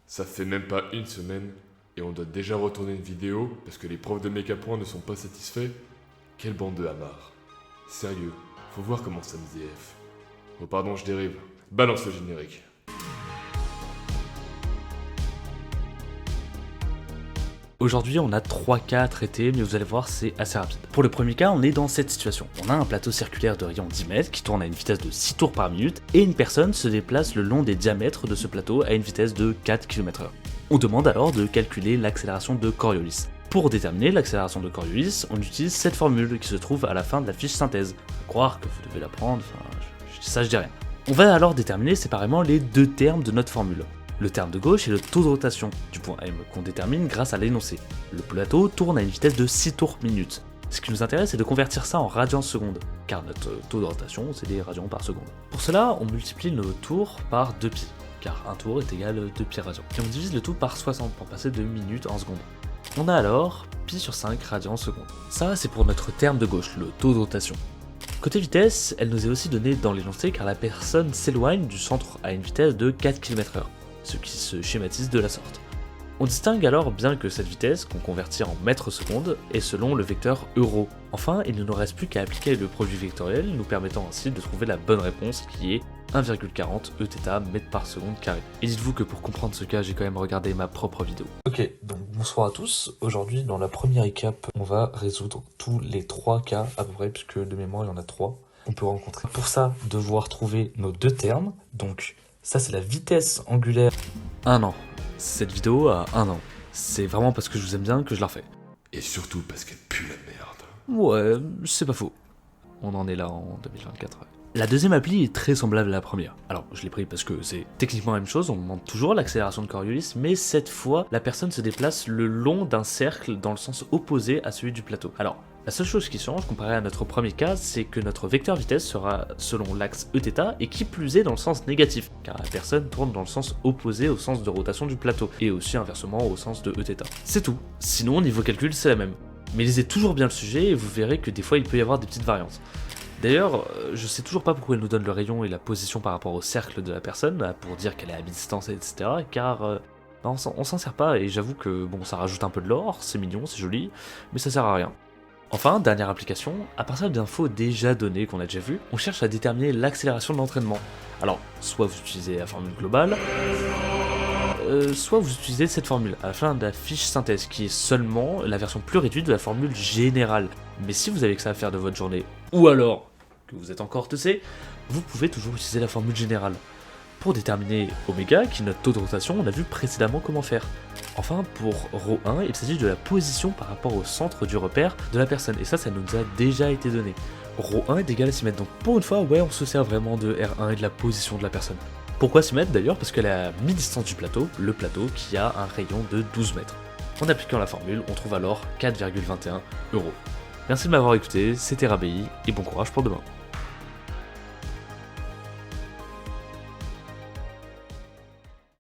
Ça fait même pas une semaine et on doit déjà retourner une vidéo parce que les profs de mécapoint ne sont pas satisfaits. Quelle bande de hamards. Sérieux, faut voir comment ça me ZF. Oh pardon, je dérive. Balance le générique. Aujourd'hui, on a 3 cas à traiter, mais vous allez voir, c'est assez rapide. Pour le premier cas, on est dans cette situation. On a un plateau circulaire de rayon 10 mètres qui tourne à une vitesse de 6 tours par minute, et une personne se déplace le long des diamètres de ce plateau à une vitesse de 4 km/h. On demande alors de calculer l'accélération de Coriolis. Pour déterminer l'accélération de Coriolis, on utilise cette formule qui se trouve à la fin de la fiche synthèse. Faut croire que vous devez l'apprendre, ça je dis rien. On va alors déterminer séparément les deux termes de notre formule. Le terme de gauche est le taux de rotation du point M qu'on détermine grâce à l'énoncé. Le plateau tourne à une vitesse de 6 tours minute. Ce qui nous intéresse, c'est de convertir ça en radians secondes, car notre taux de rotation, c'est des radians par seconde. Pour cela, on multiplie nos tours par 2π, car un tour est égal à 2π radians. Et on divise le tout par 60 pour passer de minutes en secondes. On a alors π sur 5 radians secondes. Ça, c'est pour notre terme de gauche, le taux de rotation. Côté vitesse, elle nous est aussi donnée dans l'énoncé car la personne s'éloigne du centre à une vitesse de 4 km/h. Ce qui se schématise de la sorte. On distingue alors bien que cette vitesse, qu'on convertit en mètres secondes, est selon le vecteur euro. Enfin, il ne nous reste plus qu'à appliquer le produit vectoriel, nous permettant ainsi de trouver la bonne réponse qui est 1,40 Eθ mètres par seconde carré. Et dites-vous que pour comprendre ce cas, j'ai quand même regardé ma propre vidéo. Ok, donc bonsoir à tous. Aujourd'hui, dans la première récap, on va résoudre tous les 3 cas à peu près, puisque de mémoire, il y en a 3 qu'on peut rencontrer. Pour ça, devoir trouver nos deux termes, donc ça c'est la vitesse angulaire. 1 an. Cette vidéo a 1 an. C'est vraiment parce que je vous aime bien que je la refais. Et surtout parce qu'elle pue la merde. Ouais, c'est pas faux. On en est là en 2024. La deuxième appli est très semblable à la première. Alors, je l'ai pris parce que c'est techniquement la même chose, on demande toujours l'accélération de Coriolis, mais cette fois, la personne se déplace le long d'un cercle dans le sens opposé à celui du plateau. Alors, la seule chose qui change comparé à notre premier cas, c'est que notre vecteur vitesse sera selon l'axe Eθ et qui plus est dans le sens négatif, car la personne tourne dans le sens opposé au sens de rotation du plateau, et aussi inversement au sens de Eθ. C'est tout, sinon au niveau calcul c'est la même. Mais lisez toujours bien le sujet et vous verrez que des fois il peut y avoir des petites variantes. D'ailleurs, je sais toujours pas pourquoi elle nous donne le rayon et la position par rapport au cercle de la personne, pour dire qu'elle est à mi-distance, etc. Car on s'en sert pas, et j'avoue que bon, ça rajoute un peu de l'or, c'est mignon, c'est joli, mais ça sert à rien. Enfin, dernière application, à partir d'infos déjà données qu'on a déjà vues, on cherche à déterminer l'accélération de l'entraînement. Alors, soit vous utilisez la formule globale, soit vous utilisez cette formule à la fin de la fiche synthèse, qui est seulement la version plus réduite de la formule générale. Mais si vous avez que ça à faire de votre journée, ou alors que vous êtes encore tessé, vous pouvez toujours utiliser la formule générale. Pour déterminer oméga, qui est notre taux de rotation, on a vu précédemment comment faire. Enfin, pour ρ1, il s'agit de la position par rapport au centre du repère de la personne, et ça nous a déjà été donné. ρ1 est égal à 6 mètres, donc pour une fois, ouais, on se sert vraiment de R1 et de la position de la personne. Pourquoi 6 mètres d'ailleurs? Parce qu'elle est à mi-distance du plateau, le plateau qui a un rayon de 12 mètres. En appliquant la formule, on trouve alors 4,21 euros. Merci de m'avoir écouté, c'était Rabei, et bon courage pour demain.